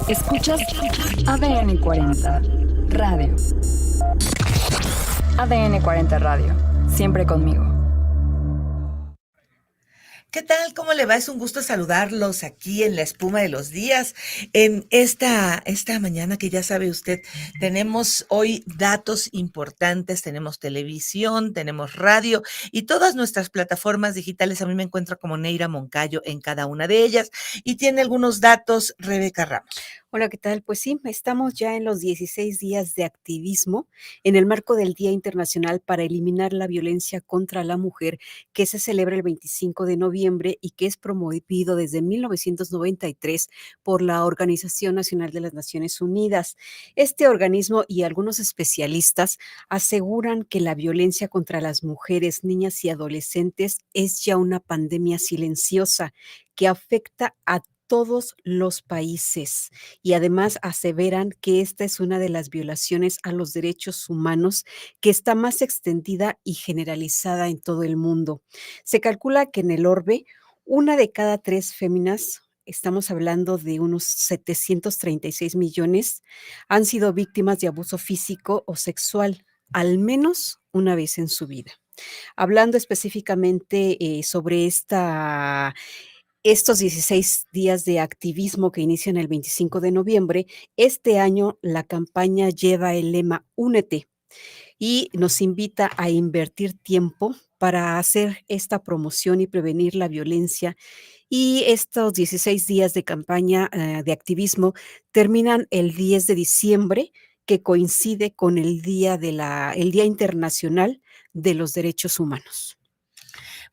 Escuchas ADN 40 Radio. ADN 40 Radio. Siempre conmigo. ¿Qué tal? ¿Cómo le va? Es un gusto saludarlos aquí en la espuma de los días, en esta mañana que ya sabe usted, tenemos hoy datos importantes, tenemos televisión, tenemos radio y todas nuestras plataformas digitales. A mí me encuentro como Neira Moncayo en cada una de ellas y tiene algunos datos Rebeca Ramos. Hola, ¿qué tal? Pues sí, estamos ya en los 16 días de activismo en el marco del Día Internacional para Eliminar la Violencia contra la Mujer, que se celebra el 25 de noviembre y que es promovido desde 1993 por la Organización Nacional de las Naciones Unidas. Este organismo y algunos especialistas aseguran que la violencia contra las mujeres, niñas y adolescentes es ya una pandemia silenciosa que afecta a todos los países y además aseveran que esta es una de las violaciones a los derechos humanos que está más extendida y generalizada en todo el mundo. Se calcula que en el orbe, una de cada tres féminas, estamos hablando de unos 736 millones, han sido víctimas de abuso físico o sexual, al menos una vez en su vida. Hablando específicamente sobre estos 16 días de activismo que inician el 25 de noviembre, este año la campaña lleva el lema Únete y nos invita a invertir tiempo para hacer esta promoción y prevenir la violencia. Y estos 16 días de campaña de activismo terminan el 10 de diciembre, que coincide con el el Día Internacional de los Derechos Humanos.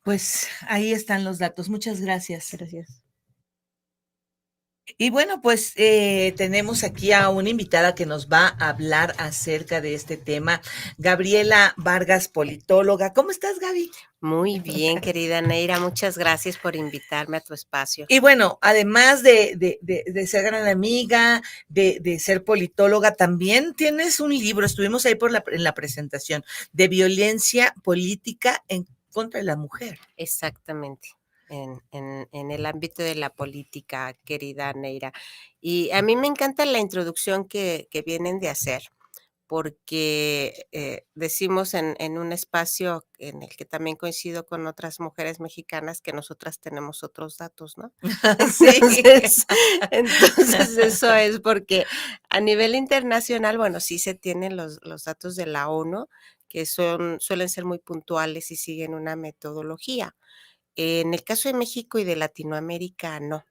Pues ahí están los datos. Muchas gracias. Gracias. Y bueno, pues tenemos aquí a una invitada que nos va a hablar acerca de este tema, Gabriela Vargas, politóloga. ¿Cómo estás, Gaby? Muy bien, querida Neira, muchas gracias por invitarme a tu espacio. Y bueno, además de ser gran amiga, de ser politóloga, también tienes un libro, estuvimos ahí en la presentación, de violencia política en contra de la mujer. Exactamente. En el ámbito de la política, querida Neira. Y a mí me encanta la introducción que vienen de hacer, porque decimos en un espacio en el que también coincido con otras mujeres mexicanas que nosotras tenemos otros datos, ¿no? Sí. Entonces eso es porque a nivel internacional, bueno, sí se tienen los datos de la ONU, que suelen ser muy puntuales y siguen una metodología. En el caso de México y de Latinoamérica, no.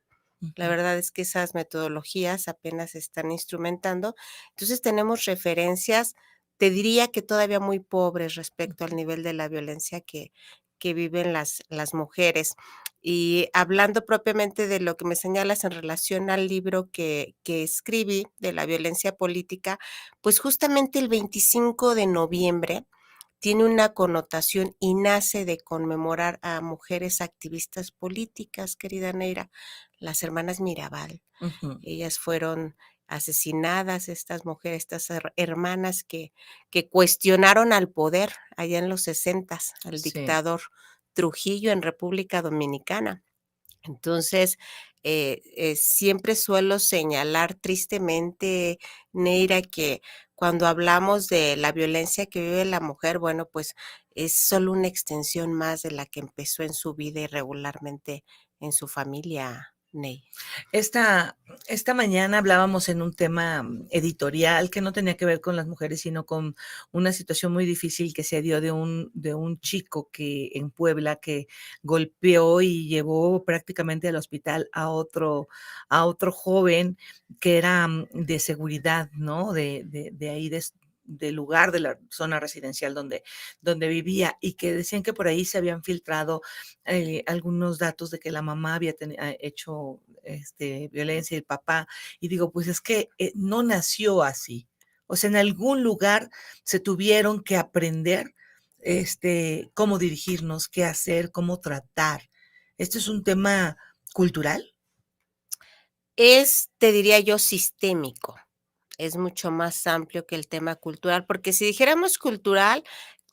La verdad es que esas metodologías apenas se están instrumentando. Entonces tenemos referencias, te diría que todavía muy pobres respecto al nivel de la violencia que viven las mujeres. Y hablando propiamente de lo que me señalas en relación al libro que escribí de la violencia política, pues justamente el 25 de noviembre tiene una connotación y nace de conmemorar a mujeres activistas políticas, querida Neira, las hermanas Mirabal. Uh-huh. Ellas fueron asesinadas, estas mujeres, estas hermanas que cuestionaron al poder allá en los 60s, al Sí. dictador Trujillo en República Dominicana. Entonces, siempre suelo señalar tristemente, Neira, que cuando hablamos de la violencia que vive la mujer, bueno, pues es solo una extensión más de la que empezó en su vida irregularmente en su familia, Ney. Esta mañana hablábamos en un tema editorial que no tenía que ver con las mujeres, sino con una situación muy difícil que se dio de un chico que en Puebla que golpeó y llevó prácticamente al hospital a otro joven que era de seguridad, ¿no? De ahí del lugar de la zona residencial donde vivía y que decían que por ahí se habían filtrado algunos datos de que la mamá había hecho violencia y el papá, y digo, pues es que no nació así. O sea, en algún lugar se tuvieron que aprender cómo dirigirnos, qué hacer, cómo tratar. ¿Esto es un tema cultural? Es, te diría yo, sistémico. Es mucho más amplio que el tema cultural, porque si dijéramos cultural,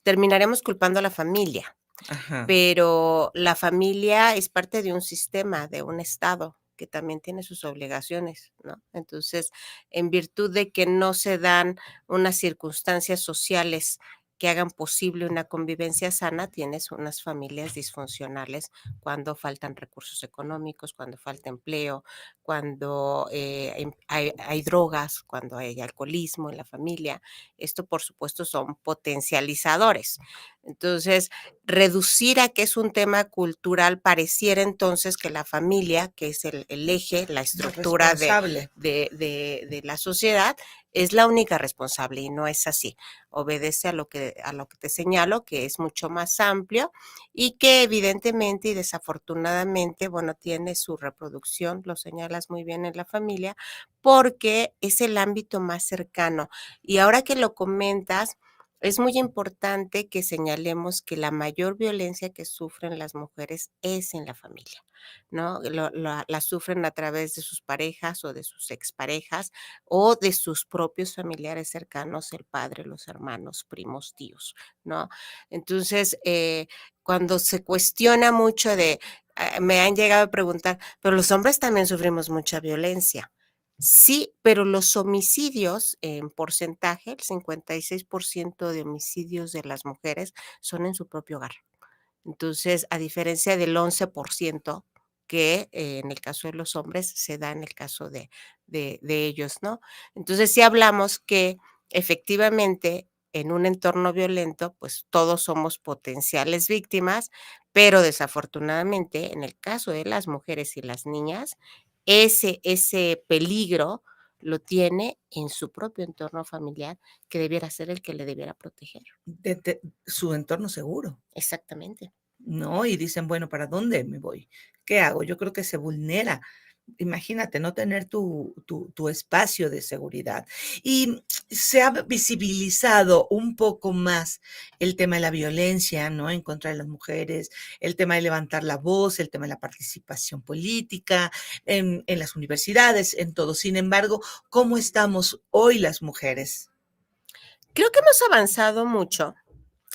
terminaremos culpando a la familia. Ajá. Pero la familia es parte de un sistema, de un Estado, que también tiene sus obligaciones, ¿no? Entonces, en virtud de que no se dan unas circunstancias sociales que hagan posible una convivencia sana, tienes unas familias disfuncionales cuando faltan recursos económicos, cuando falta empleo, cuando hay drogas, cuando hay alcoholismo en la familia. Esto, por supuesto, son potencializadores. Entonces, reducir a que es un tema cultural, pareciera entonces que la familia, que es el eje, la estructura Responsable. de la sociedad, es la única responsable y no es así. Obedece a lo que te señalo, que es mucho más amplio y que evidentemente y desafortunadamente, bueno, tiene su reproducción, lo señalas muy bien, en la familia, porque es el ámbito más cercano. Y ahora que lo comentas, es muy importante que señalemos que la mayor violencia que sufren las mujeres es en la familia, ¿no? La sufren a través de sus parejas o de sus exparejas o de sus propios familiares cercanos, el padre, los hermanos, primos, tíos, ¿no? Entonces, cuando se cuestiona mucho me han llegado a preguntar, pero los hombres también sufrimos mucha violencia. Sí, pero los homicidios en porcentaje, el 56% de homicidios de las mujeres son en su propio hogar. Entonces, a diferencia del 11% que en el caso de los hombres se da en el caso de ellos, ¿no? Entonces, sí hablamos que efectivamente en un entorno violento, pues todos somos potenciales víctimas, pero desafortunadamente en el caso de las mujeres y las niñas, ese peligro lo tiene en su propio entorno familiar, que debiera ser el que le debiera proteger. De su entorno seguro, Exactamente. ¿no? Y dicen, bueno, ¿para dónde me voy? ¿Qué hago? Yo creo que se vulnera. Imagínate, no tener tu espacio de seguridad. Y se ha visibilizado un poco más el tema de la violencia, ¿no? En contra de las mujeres, el tema de levantar la voz, el tema de la participación política, en las universidades, en todo. Sin embargo, ¿cómo estamos hoy las mujeres? Creo que hemos avanzado mucho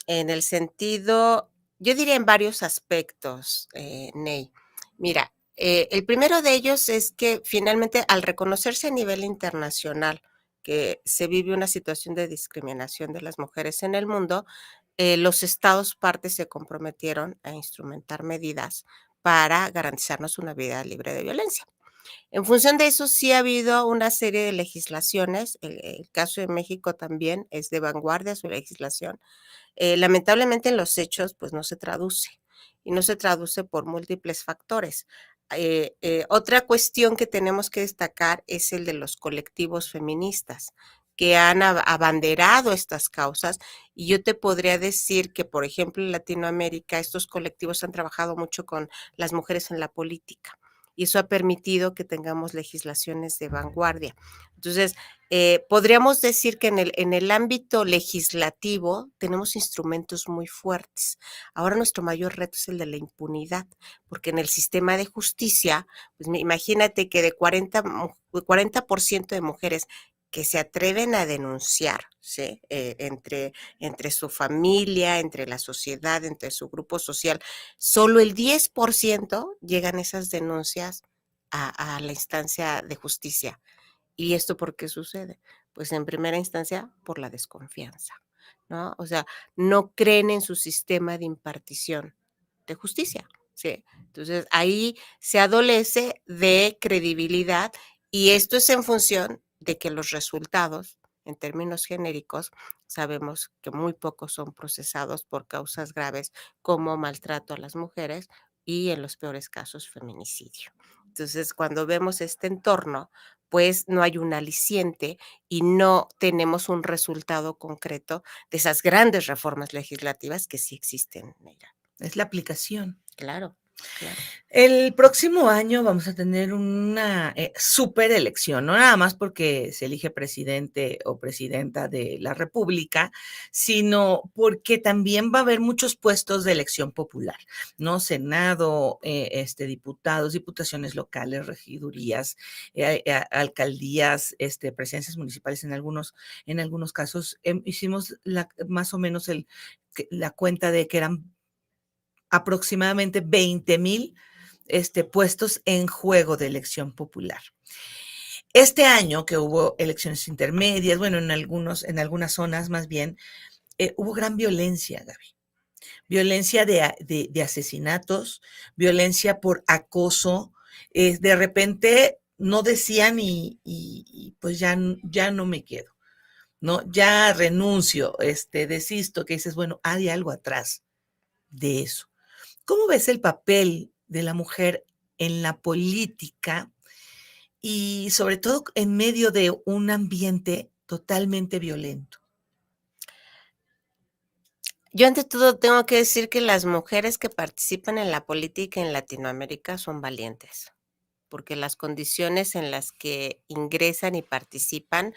en el sentido, yo diría en varios aspectos, Ney. Mira, el primero de ellos es que finalmente al reconocerse a nivel internacional que se vive una situación de discriminación de las mujeres en el mundo, los estados partes se comprometieron a instrumentar medidas para garantizarnos una vida libre de violencia. En función de eso, sí ha habido una serie de legislaciones. El caso de México también es de vanguardia su legislación. Lamentablemente en los hechos, pues no se traduce y no se traduce por múltiples factores. Otra cuestión que tenemos que destacar es el de los colectivos feministas que han abanderado estas causas y yo te podría decir que, por ejemplo, en Latinoamérica estos colectivos han trabajado mucho con las mujeres en la política y eso ha permitido que tengamos legislaciones de vanguardia. Entonces, podríamos decir que en el ámbito legislativo tenemos instrumentos muy fuertes. Ahora nuestro mayor reto es el de la impunidad, porque en el sistema de justicia, pues imagínate que de 40% de mujeres que se atreven a denunciar, ¿sí? Entre su familia, entre la sociedad, entre su grupo social, solo el 10% llegan esas denuncias a la instancia de justicia. ¿Y esto por qué sucede? Pues en primera instancia por la desconfianza, ¿no? O sea, no creen en su sistema de impartición de justicia, ¿sí? Entonces ahí se adolece de credibilidad y esto es en función de que los resultados, en términos genéricos, sabemos que muy pocos son procesados por causas graves como maltrato a las mujeres y en los peores casos feminicidio. Entonces, cuando vemos este entorno, pues no hay un aliciente y no tenemos un resultado concreto de esas grandes reformas legislativas que sí existen, Neira. Es la aplicación. Claro, claro. El próximo año vamos a tener una super elección, no nada más porque se elige presidente o presidenta de la República, sino porque también va a haber muchos puestos de elección popular, ¿no? Senado, diputados, diputaciones locales, regidurías, alcaldías, presidencias municipales en algunos casos. Hicimos más o menos la cuenta de que eran aproximadamente 20,000 puestos en juego de elección popular. Este año que hubo elecciones intermedias, bueno, en algunas zonas más bien, hubo gran violencia, Gaby. Violencia de asesinatos, violencia por acoso. De repente no decían y pues ya no me quedo, ¿no? Ya renuncio, desisto, que dices, bueno, hay algo atrás de eso. ¿Cómo ves el papel de la mujer en la política y sobre todo en medio de un ambiente totalmente violento? Yo ante todo tengo que decir que las mujeres que participan en la política en Latinoamérica son valientes, porque las condiciones en las que ingresan y participan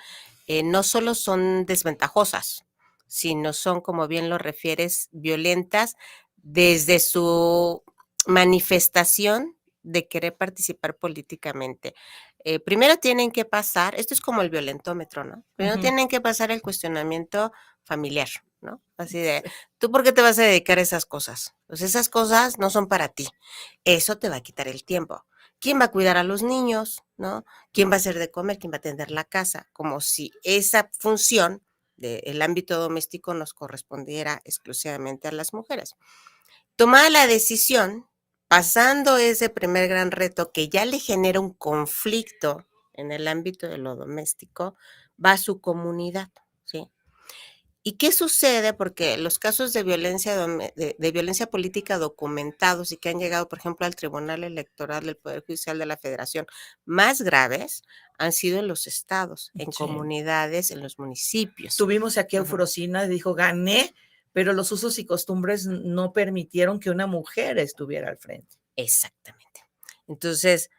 no solo son desventajosas, sino son, como bien lo refieres, violentas desde su manifestación de querer participar políticamente. Primero tienen que pasar, esto es como el violentómetro, ¿no? Primero tienen que pasar el cuestionamiento familiar, ¿no? Así de, ¿tú por qué te vas a dedicar a esas cosas? Pues esas cosas no son para ti. Eso te va a quitar el tiempo. ¿Quién va a cuidar a los niños? ¿No? ¿Quién va a hacer de comer? ¿Quién va a atender la casa? Como si esa función del ámbito doméstico nos correspondiera exclusivamente a las mujeres. Tomada la decisión, pasando ese primer gran reto que ya le genera un conflicto en el ámbito de lo doméstico, va a su comunidad, ¿sí? ¿Y qué sucede? Porque los casos de violencia política documentados y que han llegado, por ejemplo, al Tribunal Electoral del Poder Judicial de la Federación, más graves han sido en los estados, en comunidades, en los municipios. Tuvimos aquí a Eufrosina, dijo, gané, pero los usos y costumbres no permitieron que una mujer estuviera al frente. Exactamente. Entonces,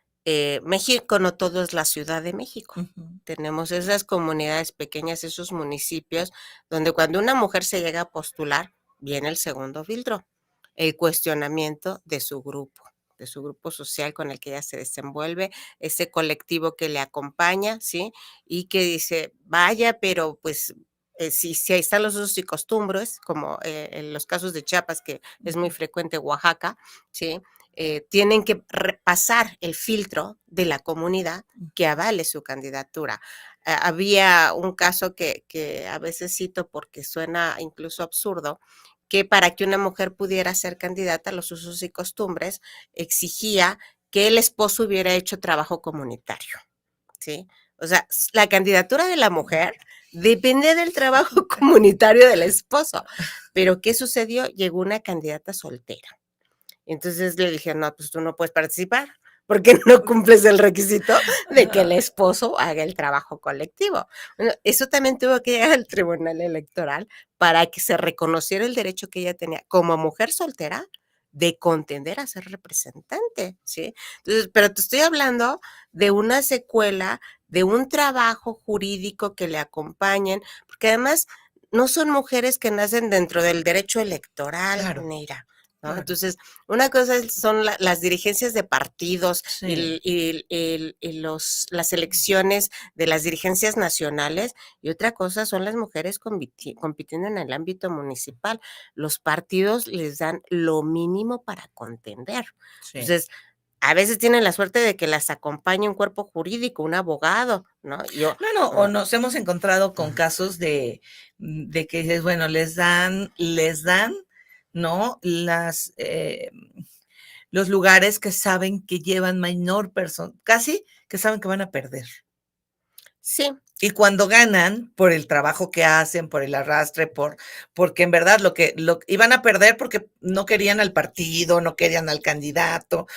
México no todo es la Ciudad de México. Tenemos esas comunidades pequeñas, esos municipios, donde cuando una mujer se llega a postular, viene el segundo filtro, el cuestionamiento de su grupo social con el que ella se desenvuelve, ese colectivo que le acompaña, ¿sí? Y que dice, vaya, pero pues si ahí están los usos y costumbres, como en los casos de Chiapas, que es muy frecuente Oaxaca, ¿sí? Tienen que pasar el filtro de la comunidad que avale su candidatura. Había un caso que a veces cito porque suena incluso absurdo, que para que una mujer pudiera ser candidata a los usos y costumbres exigía que el esposo hubiera hecho trabajo comunitario, ¿sí? O sea, la candidatura de la mujer depende del trabajo comunitario del esposo. Pero ¿qué sucedió? Llegó una candidata soltera. Entonces le dije, no, pues tú no puedes participar porque no cumples el requisito de que el esposo haga el trabajo colectivo. Bueno, eso también tuvo que llegar al Tribunal Electoral para que se reconociera el derecho que ella tenía como mujer soltera de contender a ser representante, ¿sí? Entonces, pero te estoy hablando de una secuela, de un trabajo jurídico que le acompañen, porque además no son mujeres que nacen dentro del derecho electoral, Claro. Neira, ¿no? Entonces, una cosa son las dirigencias de partidos las elecciones de las dirigencias nacionales y otra cosa son las mujeres compitiendo en el ámbito municipal. Los partidos les dan lo mínimo para contender. Entonces, a veces tienen la suerte de que las acompañe un cuerpo jurídico, un abogado, ¿no? O nos hemos encontrado con casos de que dices, bueno, les dan, ¿no? Los lugares que saben que llevan menor persona, casi que saben que van a perder. Sí. Y cuando ganan, por el trabajo que hacen, por el arrastre, porque en verdad lo iban a perder porque no querían al partido, no querían al candidato,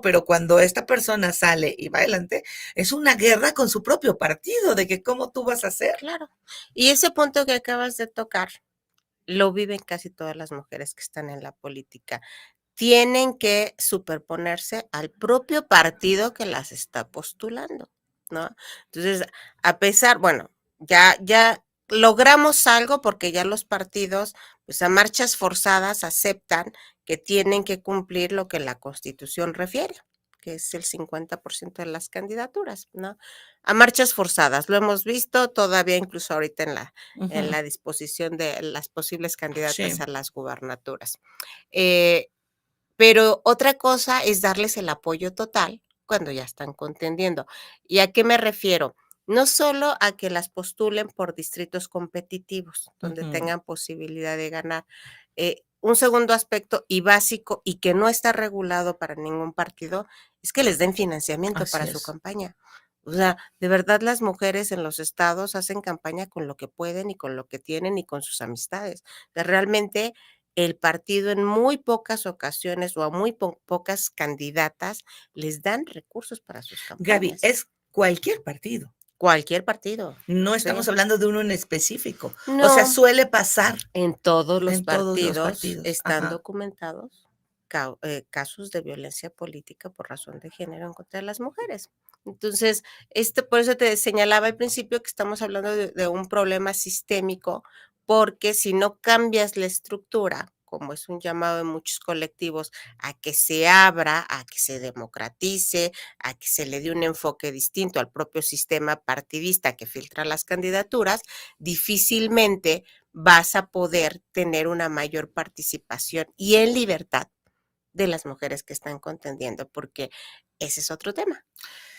pero cuando esta persona sale y va adelante, es una guerra con su propio partido, de que cómo tú vas a hacer. Claro. Y ese punto que acabas de tocar, lo viven casi todas las mujeres que están en la política. Tienen que superponerse al propio partido que las está postulando, ¿no? Entonces, a pesar, bueno, ya logramos algo porque ya los partidos, pues a marchas forzadas aceptan que tienen que cumplir lo que la Constitución refiere, que es el 50% de las candidaturas, ¿no? A marchas forzadas, lo hemos visto todavía incluso ahorita en la disposición de las posibles candidatas a las gubernaturas. Pero otra cosa es darles el apoyo total cuando ya están contendiendo. ¿Y a qué me refiero? No solo a que las postulen por distritos competitivos, donde Ujú. tengan posibilidad de ganar. Un segundo aspecto y básico y que no está regulado para ningún partido es que les den financiamiento Así para su es. campaña. O sea, de verdad las mujeres en los estados hacen campaña con lo que pueden y con lo que tienen y con sus amistades. O sea, realmente el partido en muy pocas ocasiones o a muy pocas candidatas les dan recursos para sus Gaby, campañas. es cualquier partido. Cualquier partido, No estamos sí. hablando de uno en específico. O sea, No, suele pasar en todos los en todos los partidos partidos. están Ajá. documentados casos de violencia política por razón de género en contra de las mujeres. Entonces, por eso te señalaba al principio que estamos hablando de un problema sistémico, porque si no cambias la estructura, como es un llamado de muchos colectivos, a que se abra, a que se democratice, a que se le dé un enfoque distinto al propio sistema partidista que filtra las candidaturas, difícilmente vas a poder tener una mayor participación y en libertad de las mujeres que están contendiendo, porque ese es otro tema,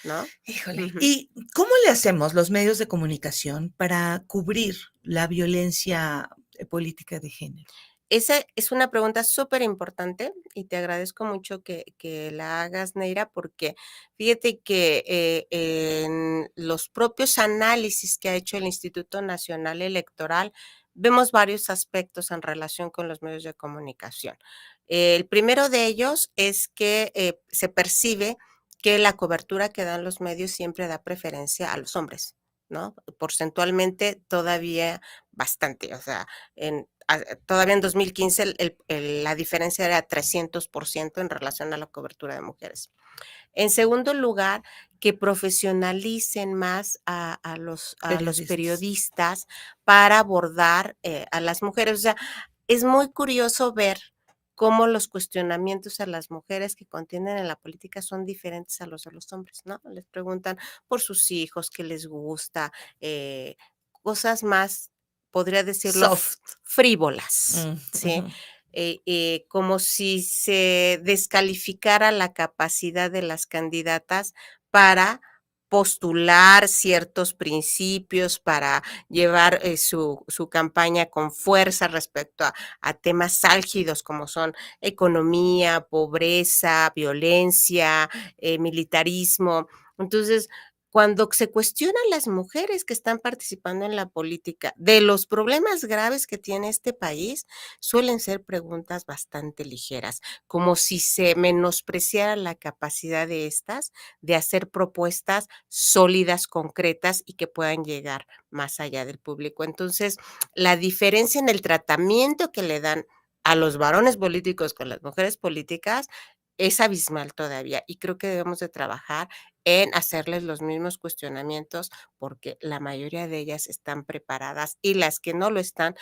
¿no? Híjole, Ujú. ¿y cómo le hacemos los medios de comunicación para cubrir la violencia política de género? Esa es una pregunta súper importante y te agradezco mucho que la hagas, Neira, porque fíjate que en los propios análisis que ha hecho el Instituto Nacional Electoral, vemos varios aspectos en relación con los medios de comunicación. El primero de ellos es que se percibe que la cobertura que dan los medios siempre da preferencia a los hombres, ¿no? Porcentualmente todavía bastante, o sea, todavía en 2015 la diferencia era 300% en relación a la cobertura de mujeres. En segundo lugar, que profesionalicen más a los Periodistas. periodistas para abordar a las mujeres. O sea, es muy curioso ver cómo los cuestionamientos a las mujeres que contienen en la política son diferentes a los de los hombres, ¿no? Les preguntan por sus hijos, qué les gusta, eh, cosas más, podría decirlo, Soft. frívolas, ¿sí? Ujú. Como si se descalificara la capacidad de las candidatas para postular ciertos principios, para llevar su campaña con fuerza respecto a temas álgidos como son economía, pobreza, violencia, militarismo. Entonces, cuando se cuestionan las mujeres que están participando en la política de los problemas graves que tiene este país, suelen ser preguntas bastante ligeras, como si se menospreciara la capacidad de estas de hacer propuestas sólidas, concretas y que puedan llegar más allá del público. Entonces, la diferencia en el tratamiento que le dan a los varones políticos con las mujeres políticas es abismal todavía y creo que debemos de trabajar en hacerles los mismos cuestionamientos porque la mayoría de ellas están preparadas y las que no lo están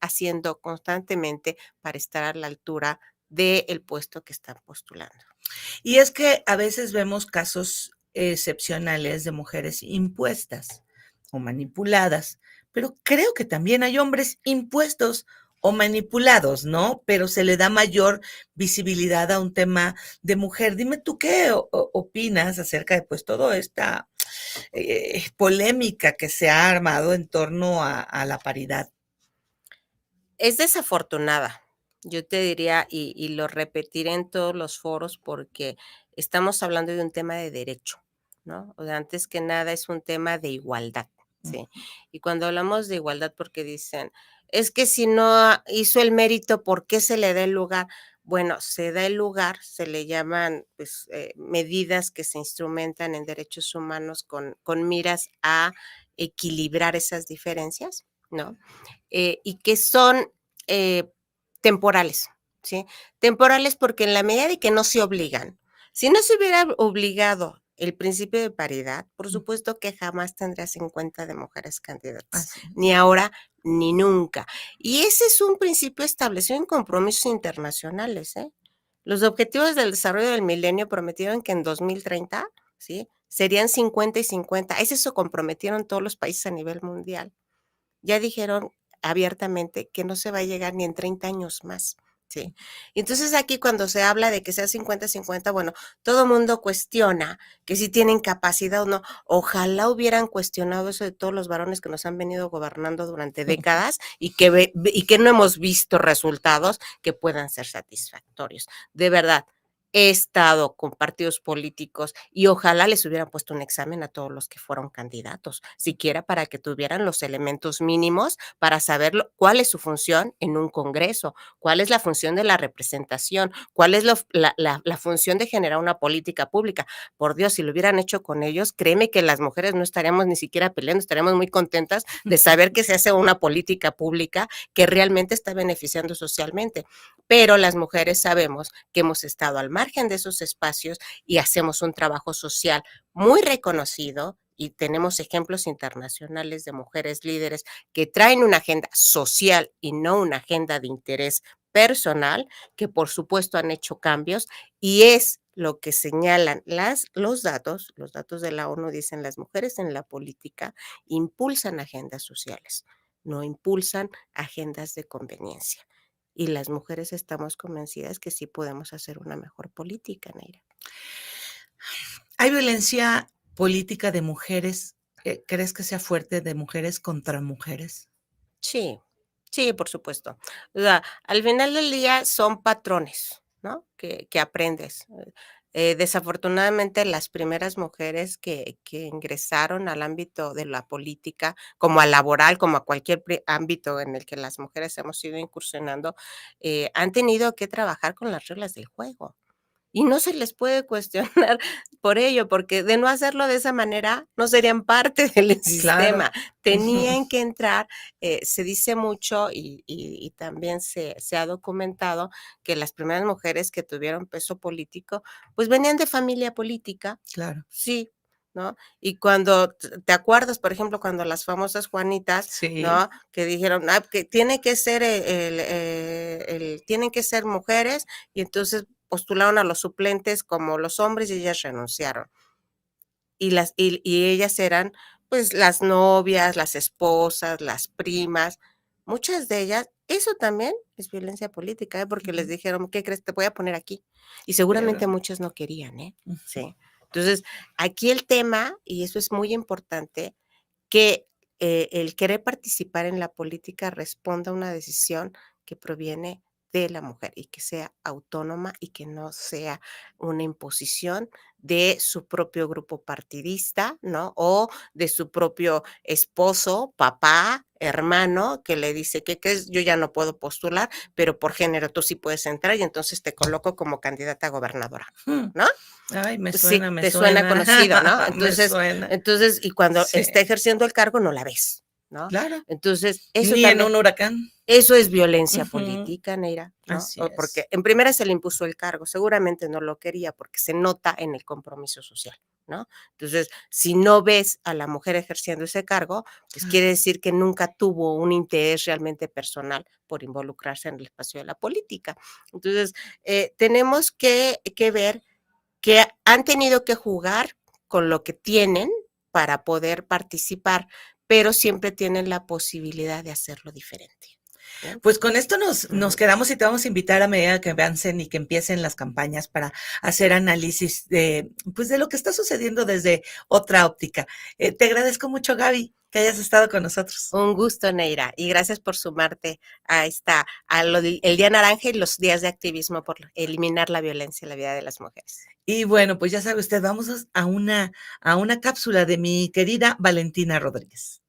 haciendo constantemente para estar a la altura del puesto que están postulando. Y es que a veces vemos casos excepcionales de mujeres impuestas o manipuladas, pero creo que también hay hombres impuestos o manipulados, ¿no? Pero se le da mayor visibilidad a un tema de mujer. Dime tú qué opinas acerca de pues toda esta polémica que se ha armado en torno a la paridad. Es desafortunada, yo te diría, y lo repetiré en todos los foros porque estamos hablando de un tema de derecho, ¿no? O sea, antes que nada es un tema de igualdad, ¿sí? Y cuando hablamos de igualdad, porque dicen, es que si no hizo el mérito, ¿por qué se le da el lugar? Bueno, se da el lugar, se le llaman pues, medidas que se instrumentan en derechos humanos con miras a equilibrar esas diferencias, ¿no? Y que son eh, temporales, ¿sí? Temporales porque en la medida de que no se obligan, si no se hubiera obligado el principio de paridad, por supuesto que jamás tendría 50 de mujeres candidatas, Así es. ni ahora ni nunca. Y ese es un principio establecido en compromisos internacionales, ¿eh? Los objetivos del desarrollo del milenio prometieron que en 2030, ¿sí? Serían 50 y 50. Ese se comprometieron todos los países a nivel mundial. Ya dijeron abiertamente que no se va a llegar ni en 30 años más. Sí. Y entonces aquí cuando se habla de que sea 50-50, bueno, todo mundo cuestiona que si tienen capacidad o no. Ojalá hubieran cuestionado eso de todos los varones que nos han venido gobernando durante décadas y que no hemos visto resultados que puedan ser satisfactorios. De verdad, he estado con partidos políticos y ojalá les hubieran puesto un examen a todos los que fueron candidatos, siquiera para que tuvieran los elementos mínimos para saber cuál es su función en un congreso, cuál es la función de la representación, cuál es la función de generar una política pública. Por Dios, si lo hubieran hecho con ellos, créeme que las mujeres no estaríamos ni siquiera peleando, estaríamos muy contentas de saber que se hace una política pública que realmente está beneficiando socialmente. Pero las mujeres sabemos que hemos estado al margen de esos espacios y hacemos un trabajo social muy reconocido, y tenemos ejemplos internacionales de mujeres líderes que traen una agenda social y no una agenda de interés personal, que por supuesto han hecho cambios, y es lo que señalan los datos de la ONU dicen: las mujeres en la política impulsan agendas sociales, no impulsan agendas de conveniencia. Y las mujeres estamos convencidas que sí podemos hacer una mejor política, Neira. ¿Hay violencia política de mujeres? ¿Crees que sea fuerte de mujeres contra mujeres? Sí, sí, por supuesto. O sea, al final del día son patrones, ¿no? Que aprendes. Desafortunadamente, las primeras mujeres que ingresaron al ámbito de la política, como al laboral, como a cualquier ámbito en el que las mujeres hemos ido incursionando, han tenido que trabajar con las reglas del juego. Y no se les puede cuestionar por ello, porque de no hacerlo de esa manera, no serían parte del sistema. Tenían que entrar, se dice mucho y también se ha documentado que las primeras mujeres que tuvieron peso político, pues venían de familia política. Claro. Sí, ¿no? Y cuando te acuerdas, por ejemplo, cuando las famosas Juanitas, Sí. ¿no? Que dijeron, que tiene que ser tienen que ser mujeres, y entonces postularon a los suplentes como los hombres y ellas renunciaron. Y ellas eran pues las novias, las esposas, las primas, muchas de ellas. Eso también es violencia política, porque les dijeron: ¿qué crees? Te voy a poner aquí. Y seguramente muchas no querían, Sí. Entonces, aquí el tema, y eso es muy importante, que el querer participar en la política responda a una decisión que proviene de la mujer y que sea autónoma y que no sea una imposición de su propio grupo partidista, ¿no? O de su propio esposo, papá, hermano, que le dice: ¿qué crees? Yo ya no puedo postular, pero por género tú sí puedes entrar y entonces te coloco como candidata a gobernadora, ¿no? Ay, me Sí, suena, me te suena conocido, ¿no? Me suena. Entonces, y cuando Sí. está ejerciendo el cargo no la ves, ¿no? Claro. Entonces, eso Ni en también, un huracán. eso es violencia política, Neira, ¿no? Así Porque es. en primera se le impuso el cargo, seguramente no lo quería porque se nota en el compromiso social, ¿no? Entonces, si no ves a la mujer ejerciendo ese cargo, pues quiere decir que nunca tuvo un interés realmente personal por involucrarse en el espacio de la política. Entonces, tenemos que ver que han tenido que jugar con lo que tienen para poder participar, pero siempre tienen la posibilidad de hacerlo diferente. Pues con esto nos quedamos, y te vamos a invitar a medida que avancen y que empiecen las campañas para hacer análisis de lo que está sucediendo desde otra óptica. Te agradezco mucho, Gaby, que hayas estado con nosotros. Un gusto, Neira, y gracias por sumarte a el Día Naranja y los días de activismo por eliminar la violencia en la vida de las mujeres. Y bueno, pues ya sabe usted, vamos a una cápsula de mi querida Valentina Rodríguez.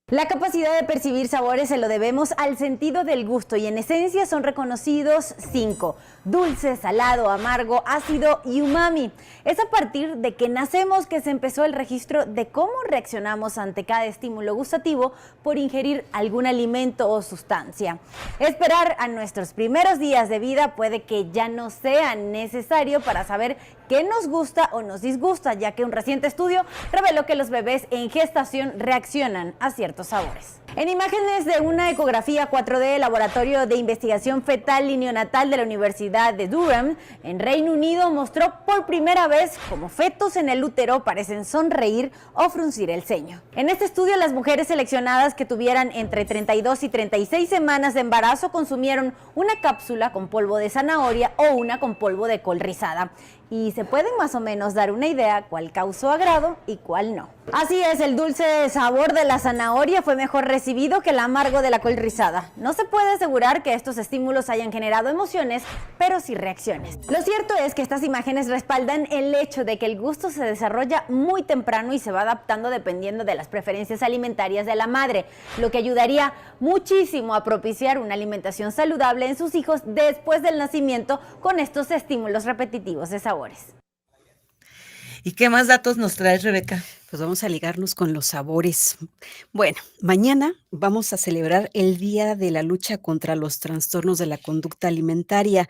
La capacidad de percibir sabores se lo debemos al sentido del gusto, y en esencia son reconocidos 5: dulce, salado, amargo, ácido y umami. Es a partir de que nacemos que se empezó el registro de cómo reaccionamos ante cada estímulo gustativo por ingerir algún alimento o sustancia. Esperar a nuestros primeros días de vida puede que ya no sea necesario para saber qué nos gusta o nos disgusta, ya que un reciente estudio reveló que los bebés en gestación reaccionan a ciertos sabores. En imágenes de una ecografía 4D del Laboratorio de Investigación Fetal y Neonatal de la Universidad de Durham, en Reino Unido, mostró por primera vez cómo fetos en el útero parecen sonreír o fruncir el ceño. En este estudio, las mujeres seleccionadas que tuvieran entre 32 y 36 semanas de embarazo consumieron una cápsula con polvo de zanahoria o una con polvo de col rizada. Y se pueden más o menos dar una idea cuál causó agrado y cuál no. Así es, el dulce sabor de la zanahoria fue mejor recibido que el amargo de la col rizada. No se puede asegurar que estos estímulos hayan generado emociones, pero sí reacciones. Lo cierto es que estas imágenes respaldan el hecho de que el gusto se desarrolla muy temprano y se va adaptando dependiendo de las preferencias alimentarias de la madre, lo que ayudaría muchísimo a propiciar una alimentación saludable en sus hijos después del nacimiento con estos estímulos repetitivos de sabores. ¿Y qué más datos nos traes, Rebeca? Pues vamos a ligarnos con los sabores. Bueno, mañana vamos a celebrar el Día de la Lucha contra los Trastornos de la Conducta Alimentaria.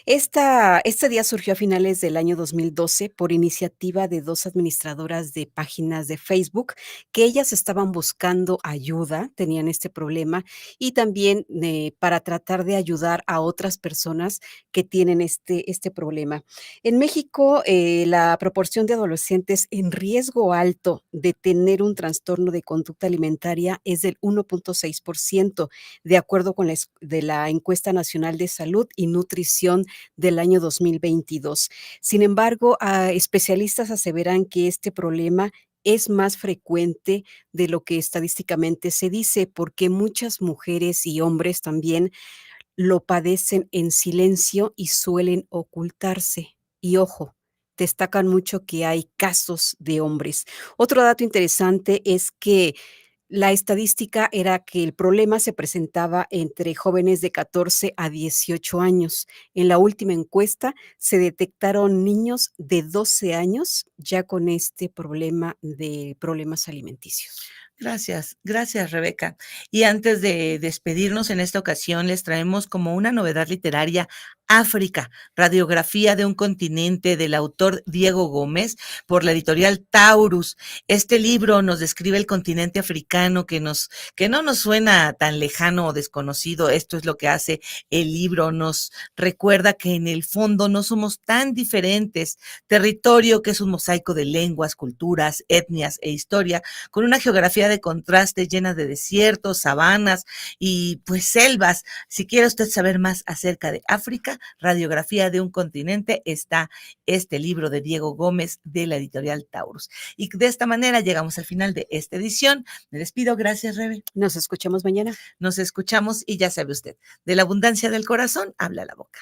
Este día surgió a finales del año 2012 por iniciativa de dos administradoras de páginas de Facebook que ellas estaban buscando ayuda, tenían este problema, y también para tratar de ayudar a otras personas que tienen este problema. En México, la proporción de adolescentes en riesgo alto de tener un trastorno de conducta alimentaria es del 1.6%, de acuerdo con la Encuesta Nacional de Salud y Nutrición del año 2022. Sin embargo, especialistas aseveran que este problema es más frecuente de lo que estadísticamente se dice, porque muchas mujeres y hombres también lo padecen en silencio y suelen ocultarse. Y ojo, destacan mucho que hay casos de hombres. Otro dato interesante es que la estadística era que el problema se presentaba entre jóvenes de 14 a 18 años. En la última encuesta se detectaron niños de 12 años ya con este problema de problemas alimenticios. Gracias, Rebeca. Y antes de despedirnos en esta ocasión, les traemos como una novedad literaria África, radiografía de un continente, del autor Diego Gómez, por la editorial Taurus. Este libro nos describe el continente africano que no nos suena tan lejano o desconocido. Esto es lo que hace el libro, nos recuerda que en el fondo no somos tan diferentes. Territorio que es un mosaico de lenguas, culturas, etnias e historia, con una geografía de contraste llena de desiertos, sabanas y pues selvas. Si quiere usted saber más acerca de África, radiografía de un continente, está este libro de Diego Gómez de la editorial Taurus. Y de esta manera llegamos al final de esta edición. Me despido. Gracias, Rebe. Nos escuchamos mañana. Nos escuchamos y ya sabe usted, de la abundancia del corazón habla la boca.